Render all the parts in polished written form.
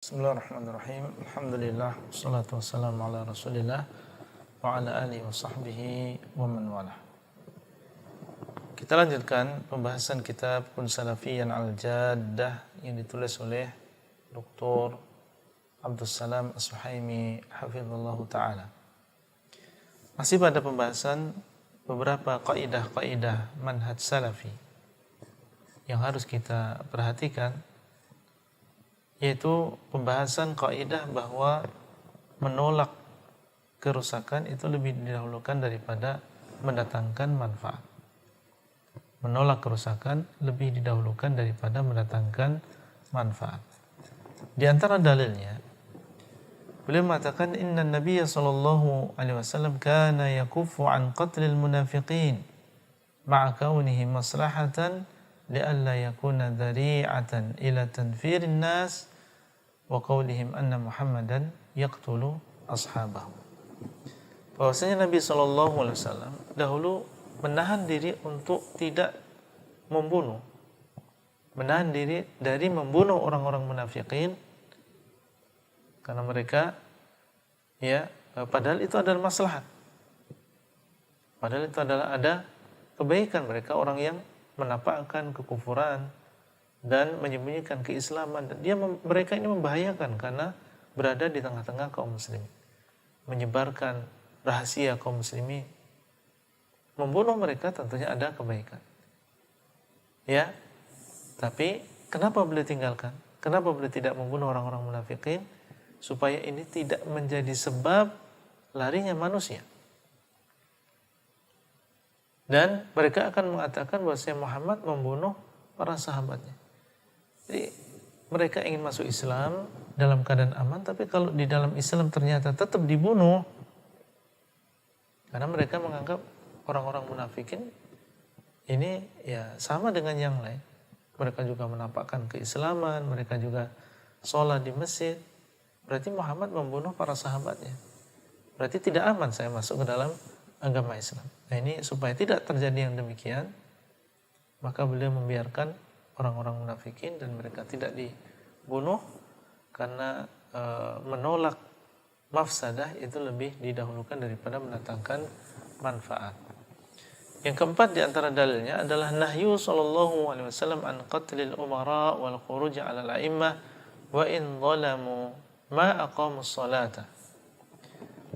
Bismillahirrahmanirrahim. Alhamdulillah, wassalatu wassalamu ala Rasulillah wa ala alihi wa sahbihi wa man walah. Kita lanjutkan pembahasan kitab Kun Salafiyan al-Jaddah yang ditulis oleh Dr. Abdul Salam As-Suhaimi hafizallahu taala. Masih pada pembahasan beberapa kaidah-kaidah manhaj salafi yang harus kita perhatikan, yaitu pembahasan kaidah bahwa menolak kerusakan itu lebih didahulukan daripada mendatangkan manfaat. Menolak kerusakan lebih didahulukan daripada mendatangkan manfaat. Di antara dalilnya, beliau mengatakan inna Nabiya sallallahu alaihi wasallam kana yakuffu an qatlil munafiqin ma'a kaunihi maslahatan li'alla yakuna dhari'atan ila tanfirin nas wa qaulihim anna Muhammadan yaqtulu ashabahu. Bahwasanya Nabi sallallahu alaihi wasallam dahulu menahan diri untuk tidak membunuh, menahan diri dari membunuh orang-orang munafikin karena mereka padahal itu adalah maslahat, padahal itu adalah ada kebaikan. Mereka orang yang menampakkan kekufuran dan menyembunyikan keislaman, dan mereka ini membahayakan karena berada di tengah-tengah kaum muslimin, menyebarkan rahasia kaum muslimin. Membunuh mereka tentunya ada kebaikan. Ya, tapi kenapa beliau tinggalkan? Kenapa beliau tidak membunuh orang-orang munafikin? Supaya ini tidak menjadi sebab larinya manusia. Dan mereka akan mengatakan bahwa Muhammad membunuh para sahabatnya. Jadi mereka ingin masuk Islam dalam keadaan aman, tapi kalau di dalam Islam ternyata tetap dibunuh, karena mereka menganggap orang-orang munafikin ini ya sama dengan yang lain. Mereka juga menampakkan keislaman, mereka juga sholat di masjid. Berarti Muhammad membunuh para sahabatnya. Berarti tidak aman saya masuk ke dalam agama Islam. Nah, ini supaya tidak terjadi yang demikian, maka beliau membiarkan orang-orang munafikin dan mereka tidak dibunuh karena menolak mafsadah itu lebih didahulukan daripada mendatangkan manfaat. Yang keempat di antara dalilnya adalah nahyu sallallahu alaihi wasallam an qatlil umara wal khuruj 'ala al-a'immah wa in zalamu ma aqamus salata.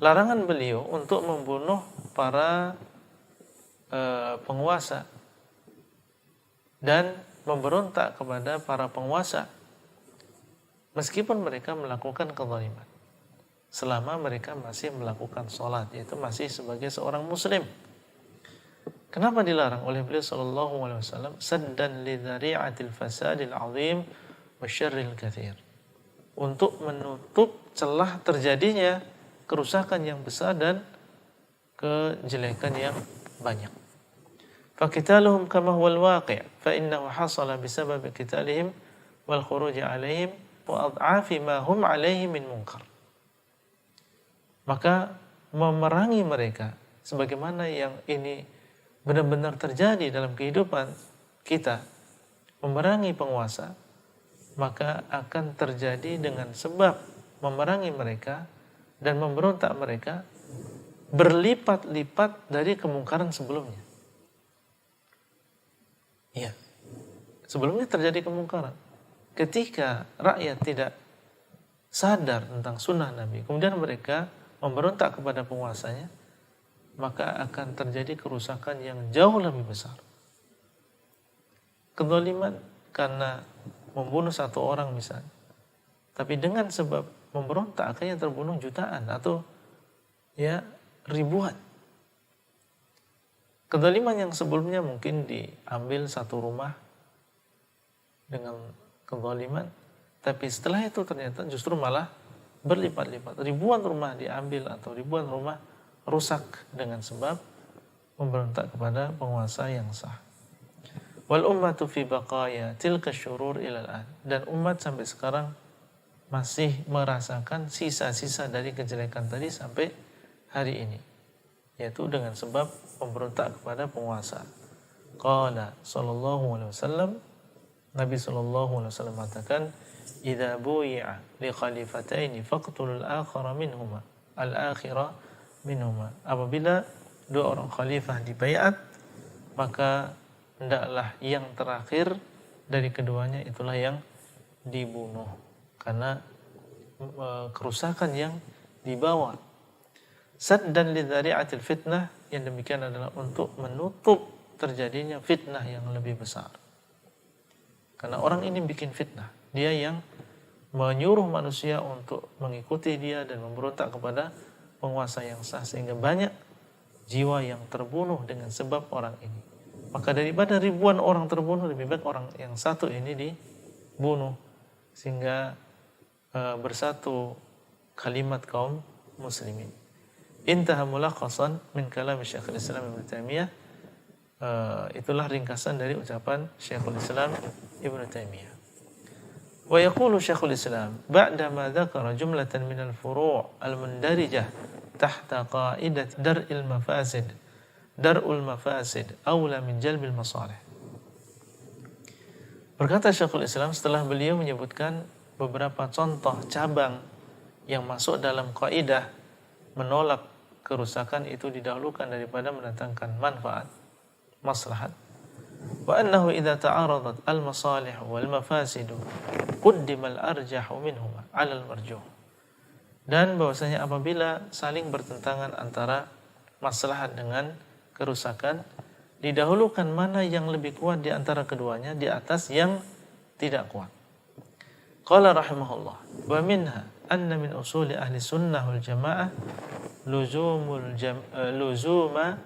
Larangan beliau untuk membunuh para penguasa dan memberontak kepada para penguasa meskipun mereka melakukan kezaliman, selama mereka masih melakukan sholat, yaitu masih sebagai seorang muslim. Kenapa dilarang oleh beliau sallallahu alaihi wasallam? Saddan li dzari'atil fasadil 'azim wa syarril katsir. Untuk menutup celah terjadinya kerusakan yang besar dan kejelekan yang banyak. Faqitaluhum kama huwal waqi' fa innahu hasala bisabab qitalihim wal khuruj 'alaihim wa ad'afi ma hum 'alaihi min munkar. Maka memerangi mereka sebagaimana yang ini benar-benar terjadi dalam kehidupan kita, memerangi penguasa, maka akan terjadi dengan sebab memerangi mereka dan memberontak mereka berlipat-lipat dari kemungkaran sebelumnya. Ya, sebelumnya terjadi kemungkaran. Ketika rakyat tidak sadar tentang sunnah Nabi, kemudian mereka memberontak kepada penguasanya, maka akan terjadi kerusakan yang jauh lebih besar. Kezaliman karena membunuh satu orang misalnya, tapi dengan sebab memberontak akhirnya terbunuh jutaan atau ribuan. Kezaliman yang sebelumnya mungkin diambil satu rumah dengan kezaliman, tapi setelah itu ternyata justru malah berlipat-lipat. Ribuan rumah diambil atau ribuan rumah rusak dengan sebab memberontak kepada penguasa yang sah. Wal ummatu fi baqaya tilka syurur ilal an. Dan umat sampai sekarang masih merasakan sisa-sisa dari kejelekan tadi sampai hari ini, yaitu dengan sebab memberontak kepada penguasa. Qala sallallahu alaihi wasallam Nabi SAW mengatakan, "Idza buyi'a li khalifataini faqtulul akhara minhuma, al-akhira minhuma." Apabila dua orang khalifah dibaiat, maka hendaklah yang terakhir dari keduanya itulah yang dibunuh, karena kerusakan yang dibawa. Saddan lidzari'atil fitnah, yang demikian adalah untuk menutup terjadinya fitnah yang lebih besar. Karena orang ini bikin fitnah, dia yang menyuruh manusia untuk mengikuti dia dan memberontak kepada penguasa yang sah, sehingga banyak jiwa yang terbunuh dengan sebab orang ini. Maka daripada ribuan orang terbunuh, lebih baik orang yang satu ini dibunuh, sehingga bersatu kalimat kaum muslimin. Intaha mulakhasan min kalam Syekhul Islam Ibnu Taimiyah. Itulah ringkasan dari ucapan Syekhul Islam Ibnu Taimiyah. Wa yaqulu Syekhul Islam ba'da ma dzakara jumlatan min al-furu' al-mundarijah tahta qa'idat dar'ul mafasid aula min jalbil masalih. Berkata Syekhul Islam setelah beliau menyebutkan beberapa contoh cabang yang masuk dalam kaidah menolak kerusakan itu didahulukan daripada mendatangkan manfaat, maslahat. Wa annahu idza ta'aradat al-masalih wal mafasid qaddima al-arjahu minhuma 'ala al-marjuh. Dan bahwasanya apabila saling bertentangan antara maslahat dengan kerusakan, didahulukan mana yang lebih kuat di antara keduanya di atas yang tidak kuat. Qala rahimahullah, wa minha anna min usuli ahli sunnah wal jamaah luzuma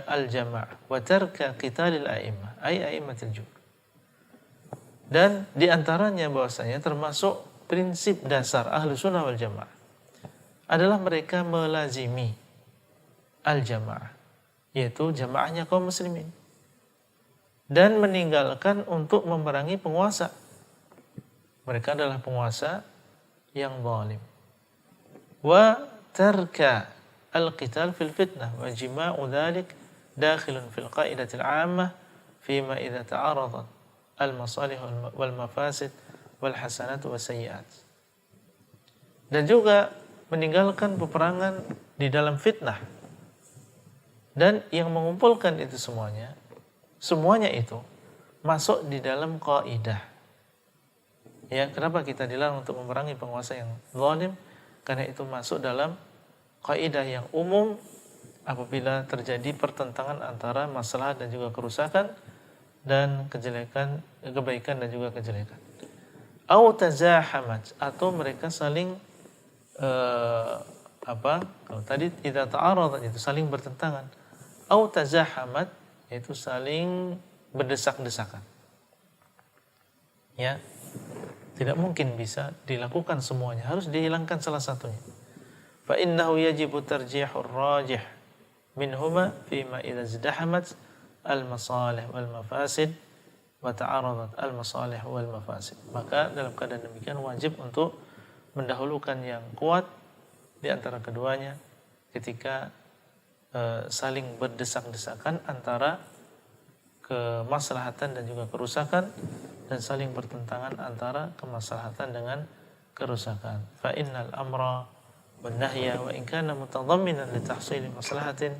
al-jamaah wa tarka qitalil a'immah ay a'immatil jur. Dan di antaranya bahwasanya termasuk prinsip dasar ahli sunnah wal jamaah adalah mereka melazimi al-jamaah, yaitu jamaahnya kaum muslimin, dan meninggalkan untuk memerangi penguasa. Mereka adalah penguasa yang zalim. Wa tarka al-qital fil fitnah wa jima'u dhalik dakhilun fil qa'idatil 'ammah fima idza ta'aradat al-masalih wal mafasid wal hasanat was sayyi'at. Dan juga meninggalkan peperangan di dalam fitnah. Dan yang mengumpulkan itu semuanya itu masuk di dalam kaidah. Ya, kenapa kita dilarang untuk memerangi penguasa yang zalim? Karena itu masuk dalam kaidah yang umum apabila terjadi pertentangan antara maslahat dan juga kerusakan, dan kebaikan dan juga kejelekan. Au tazahamat, atau mereka saling kalau tadi idza ta'aradat itu saling bertentangan. Au tazahamat, yaitu saling berdesak-desakan. Ya, tidak mungkin bisa dilakukan semuanya, harus dihilangkan salah satunya. Fa innahu yajibu tarjihur rajih minhuma fima idza izdahamat al-masalih wal mafasid wa ta'aradat al-masalih wal mafasid. Maka dalam keadaan demikian wajib untuk mendahulukan yang kuat di antara keduanya ketika saling berdesak-desakan antara kemaslahatan dan juga kerusakan, dan saling bertentangan antara kemaslahatan dengan kerusakan. Fa innal amra wan nahya wa in kana mutadamminan li tahsili maslahatin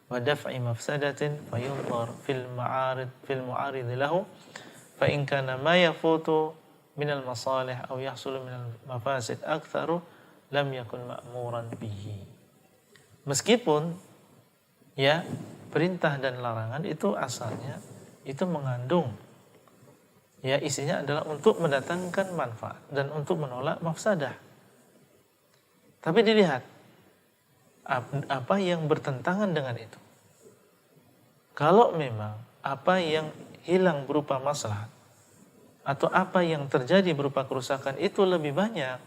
wa daf'i mafsadatin fayunzar fil mu'arid lahu fa in kana ma yafutu min al masalih aw yahsulu min al mafasid aktsaru lam yakun ma'muran bihi. Meskipun ya perintah dan larangan itu asalnya itu mengandung, ya isinya adalah untuk mendatangkan manfaat dan untuk menolak mafsadah. Tapi dilihat apa yang bertentangan dengan itu. Kalau memang apa yang hilang berupa maslahat atau apa yang terjadi berupa kerusakan itu lebih banyak,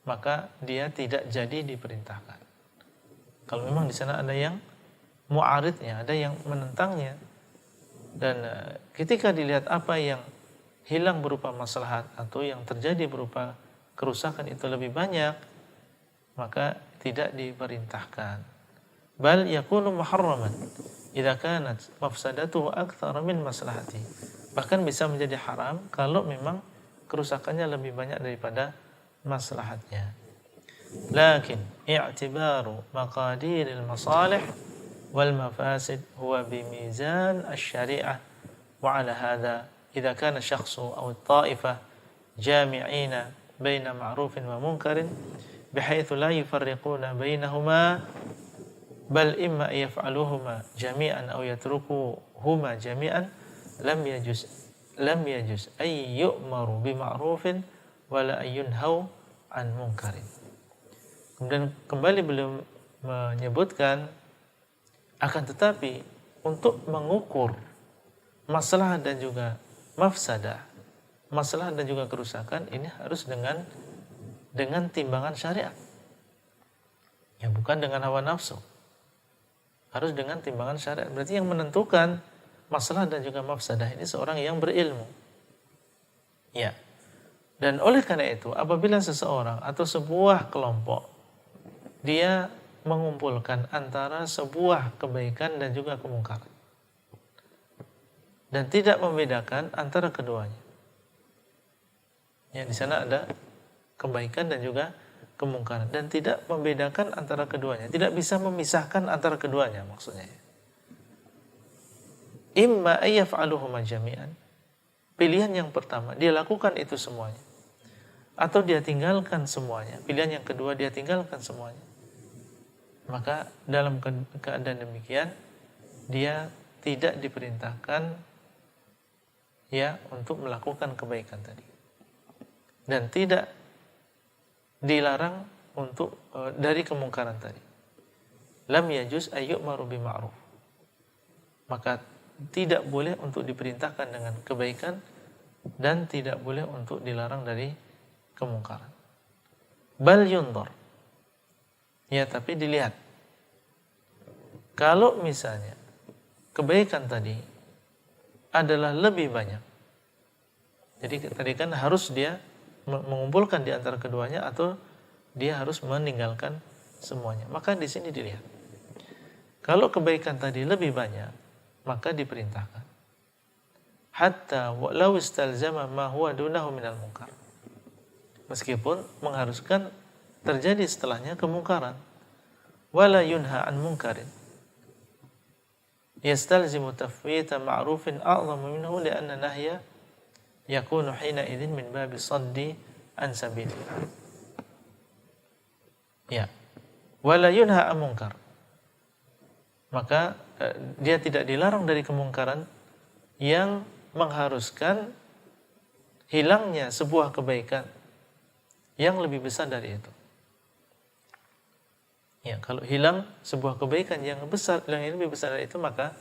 maka dia tidak jadi diperintahkan. Kalau memang di sana ada yang mu'aridnya, ada yang menentangnya, dan ketika dilihat apa yang hilang berupa maslahat atau yang terjadi berupa kerusakan itu lebih banyak, maka tidak diperintahkan. Bal yakunu muharraman idza kanat mafsadatuhu aktsara min maslahati Bahkan bisa menjadi haram kalau memang kerusakannya lebih banyak daripada maslahatnya. Lakin i'tibaru maqadiril masalih wal mafasid huwa bimizan asy-syari'ah wa 'ala hadha idza kana syakhsu aw ta'ifah jami'ina baina ma'rufin wa munkarin bihaitsu la yufarriquna bainahuma bal imma yaf'aluhuma jami'an aw yatrukuhuma jami'an lam yajuz ay yu'maru bima'rufin wala ayyunhau an munkarin. Kemudian kembali beliau menyebutkan akan tetapi untuk mengukur masalah dan juga mafsadah, masalah dan juga kerusakan ini harus dengan timbangan syariat. Ya, bukan dengan hawa nafsu. Harus dengan timbangan syariat. Berarti yang menentukan masalah dan juga mafsadah ini seorang yang berilmu. Ya. Dan oleh karena itu, apabila seseorang atau sebuah kelompok dia mengumpulkan antara sebuah kebaikan dan juga kemungkaran dan tidak membedakan antara keduanya. Ya, di sana ada kebaikan dan juga kemungkaran dan tidak membedakan antara keduanya, tidak bisa memisahkan antara keduanya maksudnya. Imma ayyaf'aluhuma jami'an. Pilihan yang pertama, dia lakukan itu semuanya. Atau dia tinggalkan semuanya. Pilihan yang kedua, dia tinggalkan semuanya. Maka dalam keadaan demikian, dia tidak diperintahkan ya untuk melakukan kebaikan tadi. Dan tidak dilarang untuk dari kemungkaran tadi. Lam yajuz ayyu'maru bima'ruf. Maka tidak boleh untuk diperintahkan dengan kebaikan dan tidak boleh untuk dilarang dari kemungkaran. Bal yundhar. Ya, tapi dilihat. Kalau misalnya kebaikan tadi adalah lebih banyak. Jadi tadi kan harus dia mengumpulkan di antara keduanya atau dia harus meninggalkan semuanya. Maka di sini dilihat. Kalau kebaikan tadi lebih banyak, maka diperintahkan. Hatta walau istalzama ma huwa dunahu minal munkar. Meskipun mengharuskan terjadi setelahnya kemungkaran. Wala yunha an munkarin. Yastalzimu tafwita ma'rufin a'zamu minhu li'anna nahya yakunu hina idzin min babi saddi an sabilillah. Ya. Wala yunha an munkar. Maka dia tidak dilarang dari kemungkaran yang mengharuskan hilangnya sebuah kebaikan yang lebih besar dari itu. Ya, kalau hilang sebuah kebaikan yang lebih besar dari itu, maka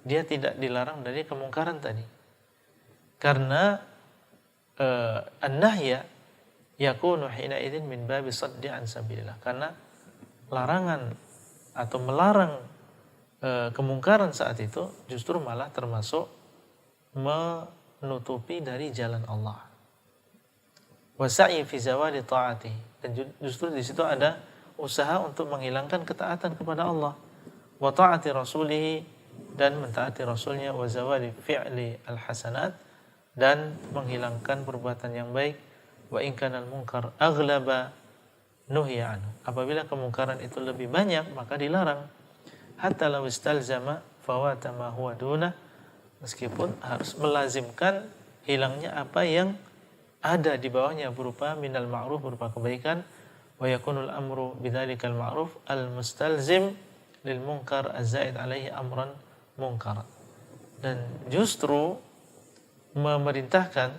dia tidak dilarang dari kemungkaran tadi. Karena an-nahya yakunu hina idzin min babi saddi an sabilillah. Karena larangan atau melarang kemungkaran saat itu justru malah termasuk menutupi dari jalan Allah. Wasa'i fi zawali ta'ati, dan justru di situ ada usaha untuk menghilangkan ketaatan kepada Allah, wa ta'ati rasulih, dan mentaati rasulnya, wa zawali fi'li al-hasanat, dan menghilangkan perbuatan yang baik, wa in kana al-munkar aghlaba nuhiya anhu. Apabila kemungkaran itu lebih banyak maka dilarang. Hatta law istalzama fawata ma huwa duna, meskipun harus melazimkan hilangnya apa yang ada di bawahnya berupa minal ma'ruf, berupa kebaikan, wa yakunul amru bidzalikal ma'ruf al-mustalzim lil munkar az-zaid alaihi amran munkar. Dan justru memerintahkan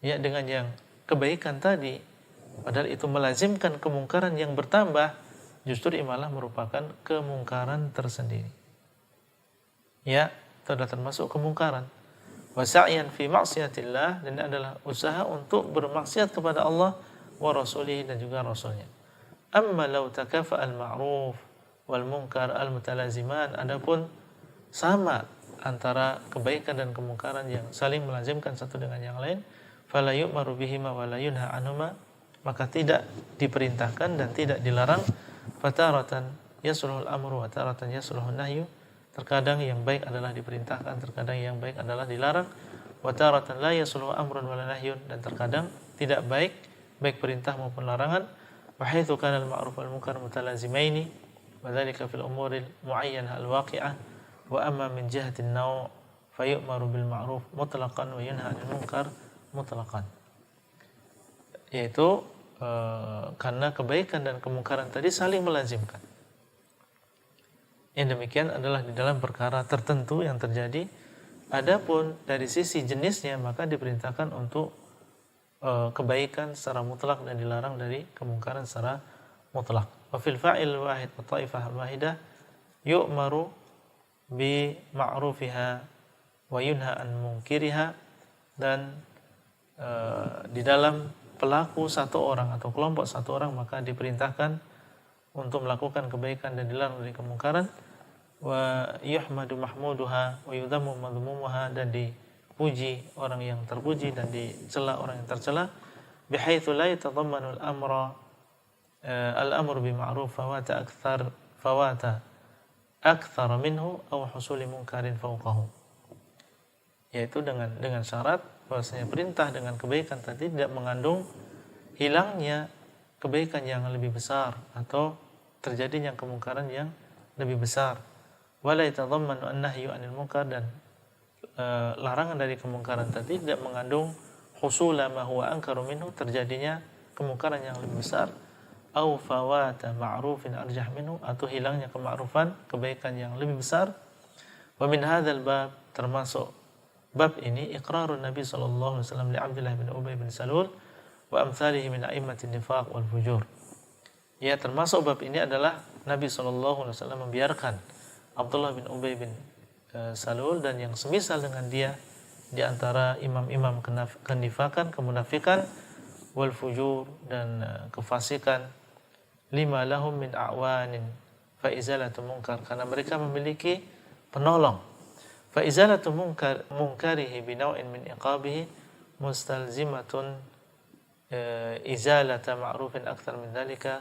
ya dengan yang kebaikan tadi, padahal itu melazimkan kemungkaran yang bertambah, justru malah merupakan kemungkaran tersendiri. Ya, itu adalah termasuk kemungkaran. Wasa'yan fi ma'siyatillah, dan adalah usaha untuk bermaksiat kepada Allah wa rasulihi, dan juga rasulnya. Amma law takafa al-ma'ruf wal munkar al-mutalaziman, adapun sama antara kebaikan dan kemungkaran yang saling melazimkan satu dengan yang lain, fala yu'maru bihima wa la yunha anhuma, maka tidak diperintahkan dan tidak dilarang. Fataratan yasluhul amru wa taratan yasluhun nahyu, Terkadang yang baik adalah diperintahkan, terkadang yang baik adalah dilarang. Wa taratan la yasluhu amrun wala nahyun, dan terkadang tidak baik baik perintah maupun larangan. Wa haitsu kana al-ma'ruf wal munkar mutalazimaini wa dzalika fil umuril mu'ayyanah al-waqi'ah wa amma min jihati an-naw' fa yu'maru bil ma'ruf mutlaqan wa yunha 'anil munkar mutlaqan. Yaitu karena kebaikan dan kemungkaran tadi saling melazimkan. Yang demikian adalah di dalam perkara tertentu yang terjadi. Adapun dari sisi jenisnya maka diperintahkan untuk kebaikan secara mutlak dan dilarang dari kemungkaran secara mutlak. Wa fil fa'il wahid wa ta'ifah wahidah yu'maru bi ma'rufiha wa yunha an munkiriha, dan di dalam pelaku satu orang atau kelompok satu orang maka diperintahkan untuk melakukan kebaikan dan dilarang dari kemungkaran. Wa yuhmadu mahmuduha wa yudhammu madhmumuha, dan dipuji orang yang terpuji dan dicela orang yang tercela. Bihaitsu la yatadammanu al-amru bi ma'ruf fawata akthar minhu aw husuli munkarin fawqahu, yaitu dengan syarat bahwasanya perintah dengan kebaikan tadi tidak mengandung hilangnya kebaikan yang lebih besar atau terjadinya kemungkaran yang lebih besar. Wala yatadammanu an-nahyu 'anil munkar, dan larangan dari kemungkaran tadi tidak mengandung husula ma huwa ankaru minhu, terjadinya kemungkaran yang lebih besar, au fawata ma'rufin arjah minhu, atau hilangnya kema'rufan kebaikan yang lebih besar. Wa min hadzal bab, termasuk bab ini, iqrarun Nabi sallallahu alaihi wasallam li Abdullah bin Ubay bin Salul wa amsalihi min a'immatin nifaq wal fujur. Ya, termasuk bab ini adalah Nabi sallallahu alaihi wasallam membiarkan Abdullah bin Ubay bin Salul dan yang semisal dengan dia di antara imam-imam kenifakan, kemunafikan, wal fujur, dan kefasikan, lima lahum min a'wanin fa izalatu munkar, karena mereka memiliki penolong. Fa izalatu munkarihi bi naw'in min iqabihi mustalzimatun izalata ma'rufin akthar min dhalika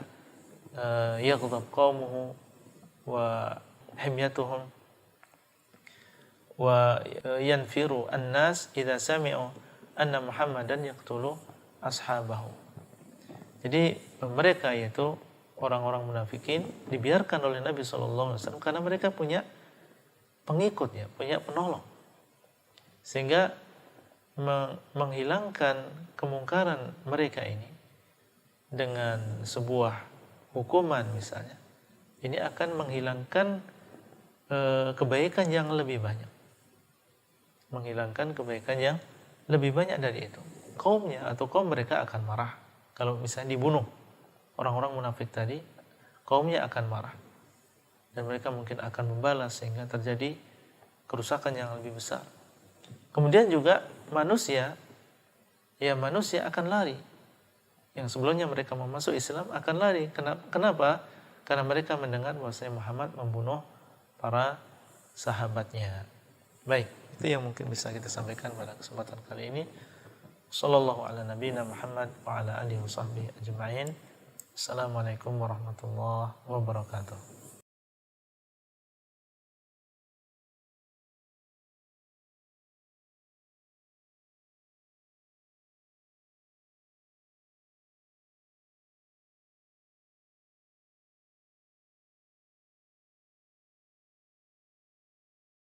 yaghdab qaumuhu wa himyatuhum wa yanfiru an-nas idza sami'u anna Muhammadan yaqtulu ashabahu. Jadi mereka, yaitu orang-orang munafikin, dibiarkan oleh Nabi SAW karena mereka punya pengikut, ya, punya penolong, sehingga menghilangkan kemungkaran mereka ini dengan sebuah hukuman misalnya, ini akan menghilangkan kebaikan yang lebih banyak, menghilangkan kebaikan yang lebih banyak dari itu. Kaumnya atau kaum mereka akan marah kalau misalnya dibunuh orang-orang munafik tadi, kaumnya akan marah dan mereka mungkin akan membalas sehingga terjadi kerusakan yang lebih besar. Kemudian juga manusia akan lari. Yang sebelumnya mereka mau masuk Islam akan lari. Kenapa? Karena mereka mendengar bahwasanya Muhammad membunuh para sahabatnya. Baik, itu yang mungkin bisa kita sampaikan pada kesempatan kali ini. Sallallahu ala nabiyina Muhammad wa ala alihi wa sahbihi ajma'in. Assalamualaikum warahmatullahi wabarakatuh.